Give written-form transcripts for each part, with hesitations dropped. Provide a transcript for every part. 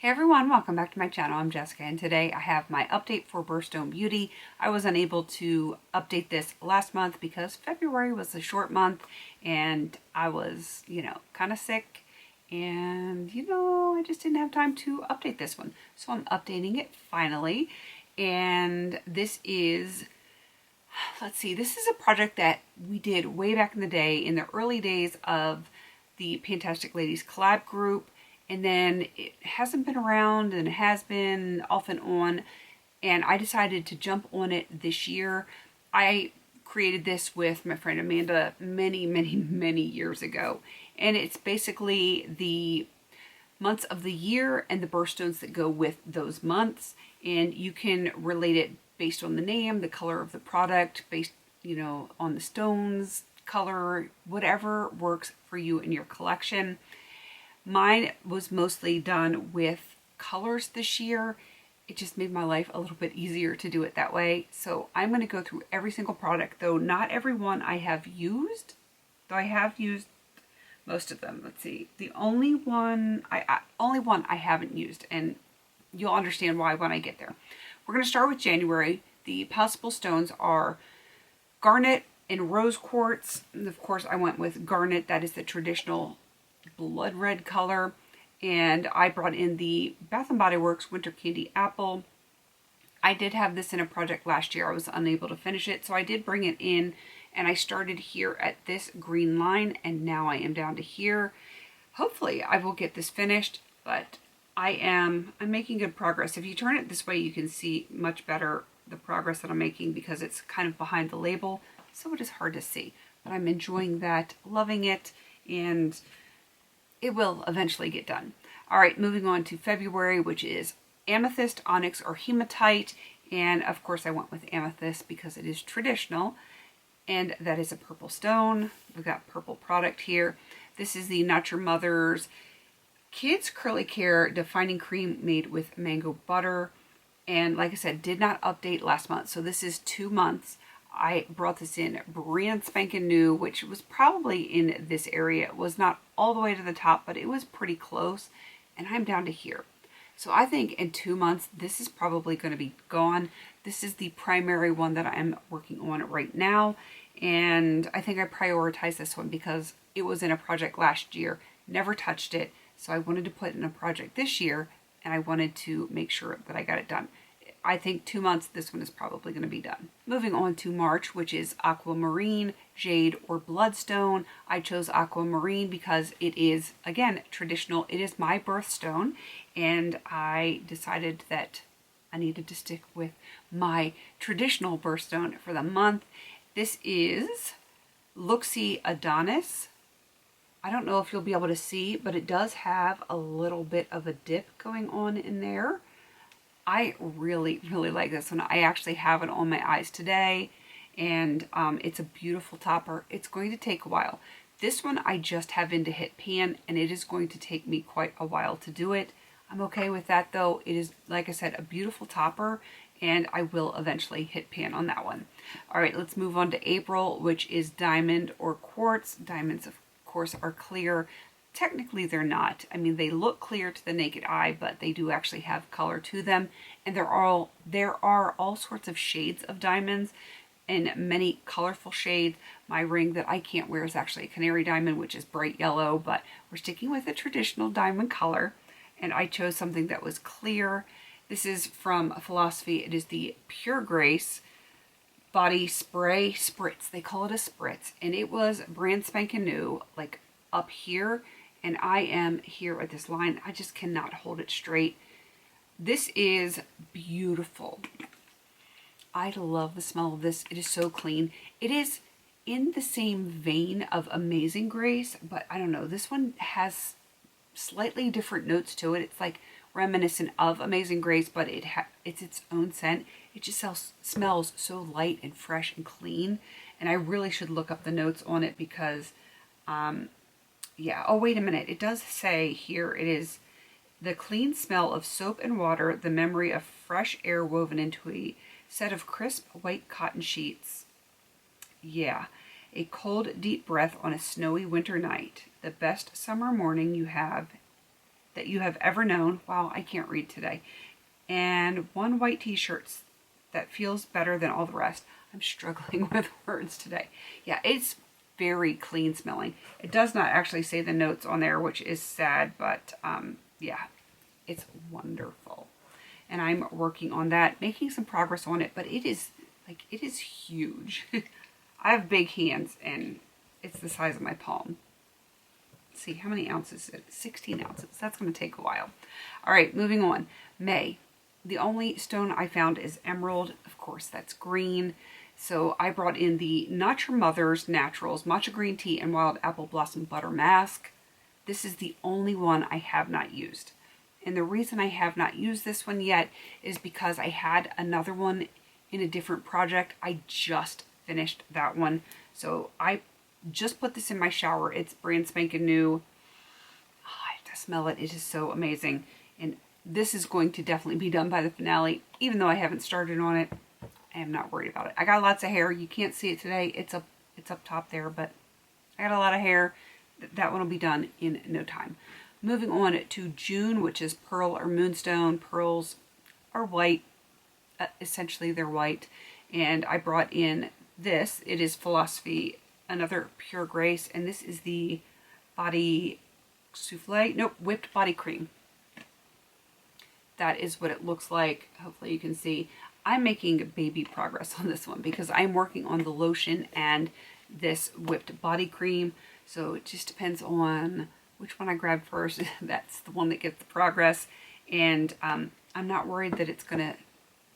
Everyone, welcome back to my channel. I'm Jessica and today I have my update for Birthstone Beauty. I was unable to update this last month because February was a short month and I was, kind of sick and, I just didn't have time to update this one. So I'm updating it finally. And this is, this is a project that we did way back in the day, in the early days of the PANtastic Ladies collab group. And then it hasn't been around and it has been off and on. And I decided to jump on it this year. I created this with my friend Amanda many years ago. And it's basically the months of the year and the birthstones that go with those months. And you can relate it based on the name, the color of the product, based, on the stones, color, whatever works for you in your collection. Mine was mostly done with colors this year. It just made my life a little bit easier to do it that way. So I'm going to go through every single product, though not every one I have used, though I have used most of them. Let's see. The only one I haven't used, and you'll understand why when I get there. We're going to start with January. The possible stones are garnet and rose quartz. And of course, I went with garnet. That is the traditional blood red color, and I brought in the Bath & Body Works Winter Candy Apple. I did have this in a project last year. I was unable to finish it, so I did bring it in, and I started here at this green line, and now I am down to here. Hopefully I will get this finished, but I'm making good progress. If you turn it this way, you can see much better the progress that I'm making because it's kind of behind the label, so it is hard to see, but I'm enjoying that, loving it, and it will eventually get done. All right, moving on to February, which is amethyst, onyx, or hematite. And of course I went with amethyst because it is traditional. And that is a purple stone. We've got purple product here. This is the Not Your Mother's Kids Curly Care Defining Cream made with mango butter. And like I said, did not update last month. So this is 2 months. I brought this in brand spanking new, which was probably in this area. It was not all the way to the top, but it was pretty close. And I'm down to here. So I think in 2 months, this is probably going to be gone. This is the primary one that I'm working on right now. And I think I prioritized this one because it was in a project last year, never touched it. So I wanted to put in a project this year, and I wanted to make sure that I got it done. I think 2 months, this one is probably going to be done. Moving on to March, which is aquamarine, jade, or bloodstone. I chose aquamarine because it is, again, traditional. It is my birthstone, and I decided that I needed to stick with my traditional birthstone for the month. This is Luxie Adonis. I don't know if you'll be able to see, but it does have a little bit of a dip going on in there. I really like this one. I actually have it on my eyes today, and it's a beautiful topper. It's going to take a while. This one I just have in to hit pan, and it is going to take me quite a while to do it. I'm okay with that though. It is, like I said, a beautiful topper, and I will eventually hit pan on that one. All right, let's move on to April, which is diamond or quartz. Diamonds, of course, are clear. Technically they're not. I mean, they look clear to the naked eye, but they do actually have color to them. And there are all sorts of shades of diamonds and many colorful shades. My ring that I can't wear is actually a canary diamond, which is bright yellow, but we're sticking with a traditional diamond color. And I chose something that was clear. This is from Philosophy. It is the Pure Grace Body Spray Spritz. They call it a spritz. And it was brand spanking new, like up here. And I am here at this line. I just cannot hold it straight. This is beautiful. I love the smell of this. It is so clean. It is in the same vein of Amazing Grace, but I don't know. This one has slightly different notes to it. It's like reminiscent of Amazing Grace, but it's its own scent. It just smells so light and fresh and clean. And I really should look up the notes on it because yeah. Oh, wait a minute. It does say here it is the clean smell of soap and water, the memory of fresh air woven into a set of crisp white cotton sheets. Yeah. A cold, deep breath on a snowy winter night. The best summer morning you have that you have ever known. Wow, I can't read today. And 1 white t-shirt that feels better than all the rest. I'm struggling with words today. Yeah, it's very clean smelling. It does not actually say the notes on there, which is sad, but yeah, it's wonderful. And I'm working on that, making some progress on it, but it is huge. I have big hands and it's the size of my palm. Let's see, how many ounces is it? 16 ounces. That's going to take a while. All right, moving on. May. The only stone I found is emerald. Of course, that's green. So I brought in the Not Your Mother's Naturals Matcha Green Tea and Wild Apple Blossom Butter Mask. This is the only one I have not used. And the reason I have not used this one yet is because I had another one in a different project. I just finished that one. So I just put this in my shower. It's brand spanking new. Oh, I have to smell it. It is so amazing. And this is going to definitely be done by the finale. Even though I haven't started on it, I am not worried about it. I got lots of hair. You can't see it today. It's up top there, but I got a lot of hair. That one will be done in no time. Moving on to June, which is Pearl or Moonstone. Pearls are white. Essentially, they're white. And I brought in this. It is Philosophy, another Pure Grace. And this is the Body Souffle. Nope, Whipped Body Cream. That is what it looks like. Hopefully you can see. I'm making baby progress on this one because I'm working on the lotion and this whipped body cream. So it just depends on which one I grab first. That's the one that gets the progress. And I'm not worried that it's going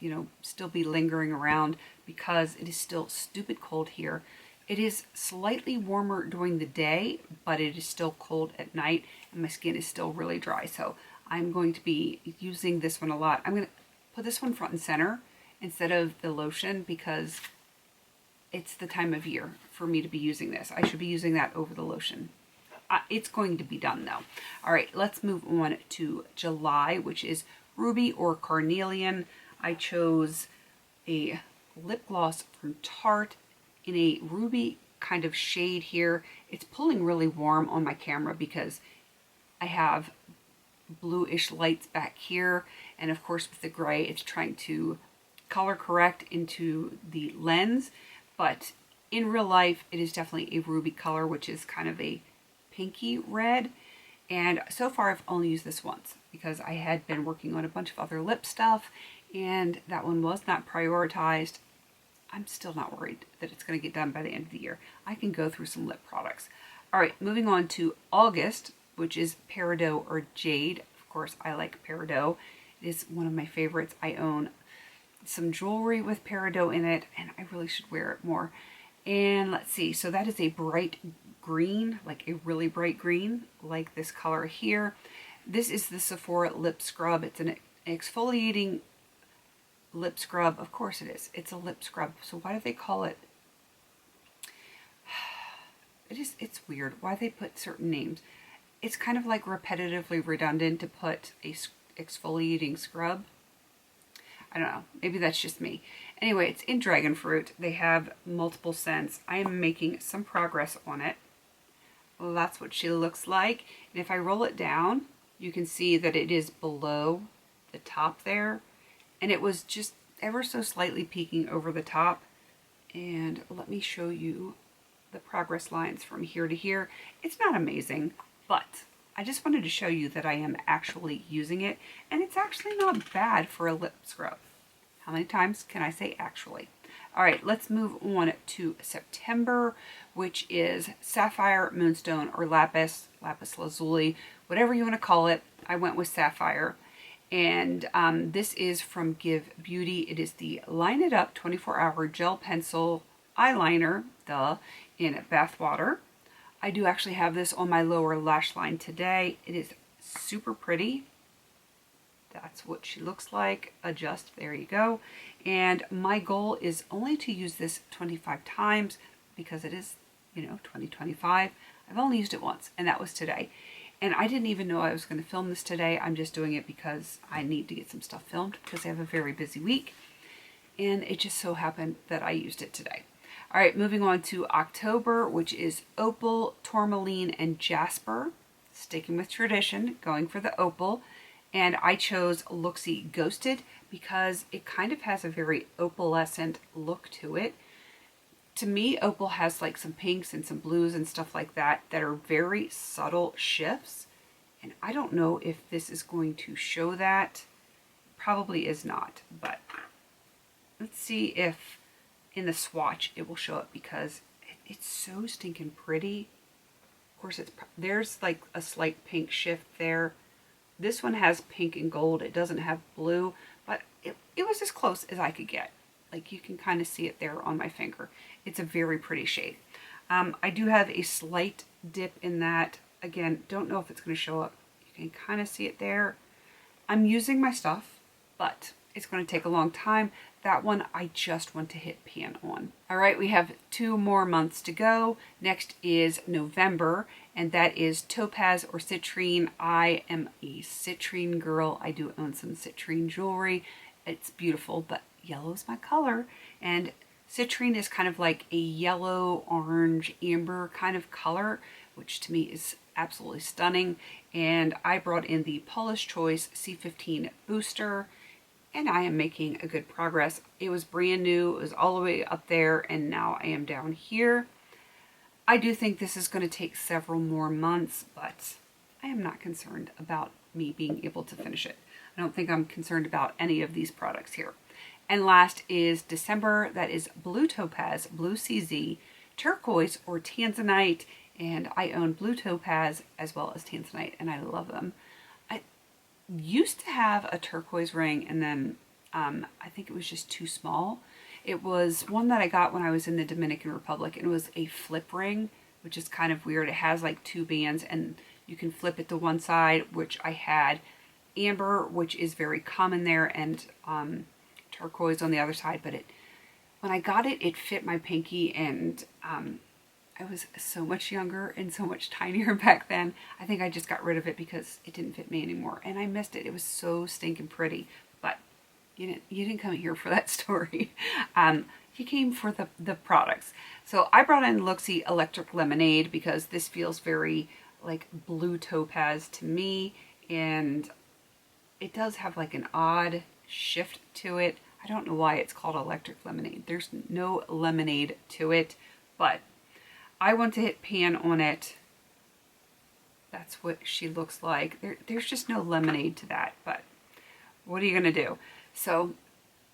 to, still be lingering around because it is still stupid cold here. It is slightly warmer during the day, but it is still cold at night and my skin is still really dry. So I'm going to be using this one a lot. I'm going to put this one front and center instead of the lotion because it's the time of year for me to be using this. I should be using that over the lotion. It's going to be done though. All right, let's move on to July, which is Ruby or Carnelian. I chose a lip gloss from Tarte in a ruby kind of shade here. It's pulling really warm on my camera because I have bluish lights back here, and of course with the gray it's trying to color correct into the lens, but in real life it is definitely a ruby color, which is kind of a pinky red. And so far I've only used this once because I had been working on a bunch of other lip stuff and that one was not prioritized. I'm still not worried that it's going to get done by the end of the year. I can go through some lip products. All right, moving on to August, which is Peridot or Jade. Of course, I like Peridot. It is one of my favorites. I own some jewelry with Peridot in it, and I really should wear it more. And let's see, so that is a bright green, like a really bright green, like this color here. This is the Sephora lip scrub. It's an exfoliating lip scrub. Of course it is. It's a lip scrub. So why do they call it? It's weird why they put certain names. It's kind of like repetitively redundant to put a exfoliating scrub. I don't know. Maybe that's just me. Anyway, it's in dragon fruit. They have multiple scents. I am making some progress on it. Well, that's what she looks like. And if I roll it down, you can see that it is below the top there. And it was just ever so slightly peeking over the top. And let me show you the progress lines from here to here. It's not amazing, but I just wanted to show you that I am actually using it, and it's actually not bad for a lip scrub. How many times can I say actually? All right, let's move on to September, which is Sapphire, Moonstone, or Lapis Lazuli, whatever you want to call it. I went with Sapphire. And this is from Give Beauty. It is the Line It Up 24-Hour Gel Pencil Eyeliner, in Bathwater. I do actually have this on my lower lash line today. It is super pretty. That's what she looks like. Adjust, there you go. And my goal is only to use this 25 times because it is, 2025. I've only used it once, and that was today. And I didn't even know I was going to film this today. I'm just doing it because I need to get some stuff filmed because I have a very busy week. And it just so happened that I used it today. All right, moving on to October, which is Opal, Tourmaline, and Jasper. sticking with tradition, going for the opal, and I chose Looksy Ghosted because it kind of has a very opalescent look to it. To me, opal has like some pinks and some blues and stuff like that that are very subtle shifts, and I don't know if this is going to show that. Probably is not, but let's see if in the swatch it will show up because it's so stinking pretty. Of course, there's like a slight pink shift there. This one has pink and gold. It doesn't have blue, but it was as close as I could get. Like you can kind of see it there on my finger. It's a very pretty shade. I do have a slight dip in that. Again, don't know if it's going to show up. You can kind of see it there. I'm using my stuff, but it's going to take a long time. That one I just want to hit pan on. All right, we have 2 more months to go. Next is November, and that is Topaz or Citrine. I am a citrine girl. I do own some citrine jewelry. It's beautiful, but yellow is my color, and citrine is kind of like a yellow, orange, amber kind of color, which to me is absolutely stunning. And I brought in the Paula's Choice C15 Booster, and I am making a good progress. It was brand new, it was all the way up there, and now I am down here. I do think this is going to take several more months, but I am not concerned about me being able to finish it. I don't think I'm concerned about any of these products here. And last is December. That is Blue Topaz, Blue CZ, Turquoise or Tanzanite, and I own Blue Topaz as well as Tanzanite, and I love them. I used to have a turquoise ring, and then I think it was just too small. It was one that I got when I was in the Dominican Republic, and it was a flip ring, which is kind of weird. It has like 2 bands, and you can flip it to one side, which I had amber, which is very common there, and turquoise on the other side. But when I got it, it fit my pinky, and I was so much younger and so much tinier back then. I think I just got rid of it because it didn't fit me anymore, and I missed it. It was so stinking pretty, but you didn't come here for that story. You came for the products. So I brought in Looksy Electric Lemonade because this feels very like blue topaz to me, and it does have like an odd shift to it. I don't know why it's called Electric Lemonade. There's no lemonade to it, but I want to hit pan on it. That's what she looks like. There's just no lemonade to that, but what are you going to do? So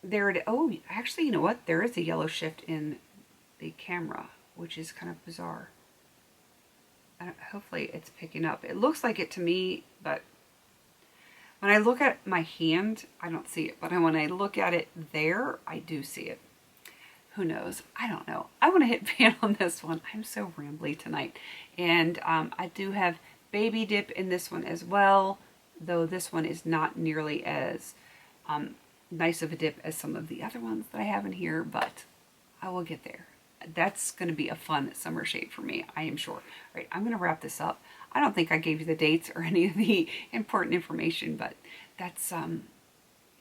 there it, oh, actually, you know what? There is a yellow shift in the camera, which is kind of bizarre. Hopefully it's picking up. It looks like it to me, but when I look at my hand, I don't see it. But when I look at it there, I do see it. Who knows? I don't know. I want to hit pan on this one. I'm so rambly tonight. And I do have baby dip in this one as well, though this one is not nearly as nice of a dip as some of the other ones that I have in here, but I will get there. That's going to be a fun summer shade for me, I am sure. All right, I'm going to wrap this up. I don't think I gave you the dates or any of the important information, but that's,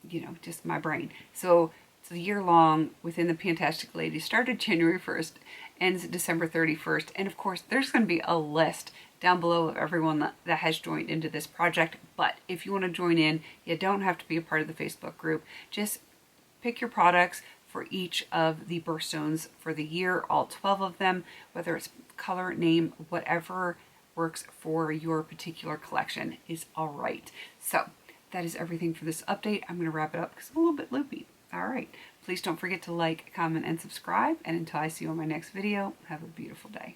you know, just my brain. So it's a year long within the PANtastic Ladies. Started January 1st, ends December 31st. And of course, there's going to be a list down below of everyone that has joined into this project. But if you want to join in, you don't have to be a part of the Facebook group. Just pick your products for each of the birthstones for the year, all 12 of them, whether it's color, name, whatever works for your particular collection is all right. So that is everything for this update. I'm going to wrap it up because I'm a little bit loopy. All right. Please don't forget to like, comment, and subscribe. And until I see you on my next video, have a beautiful day.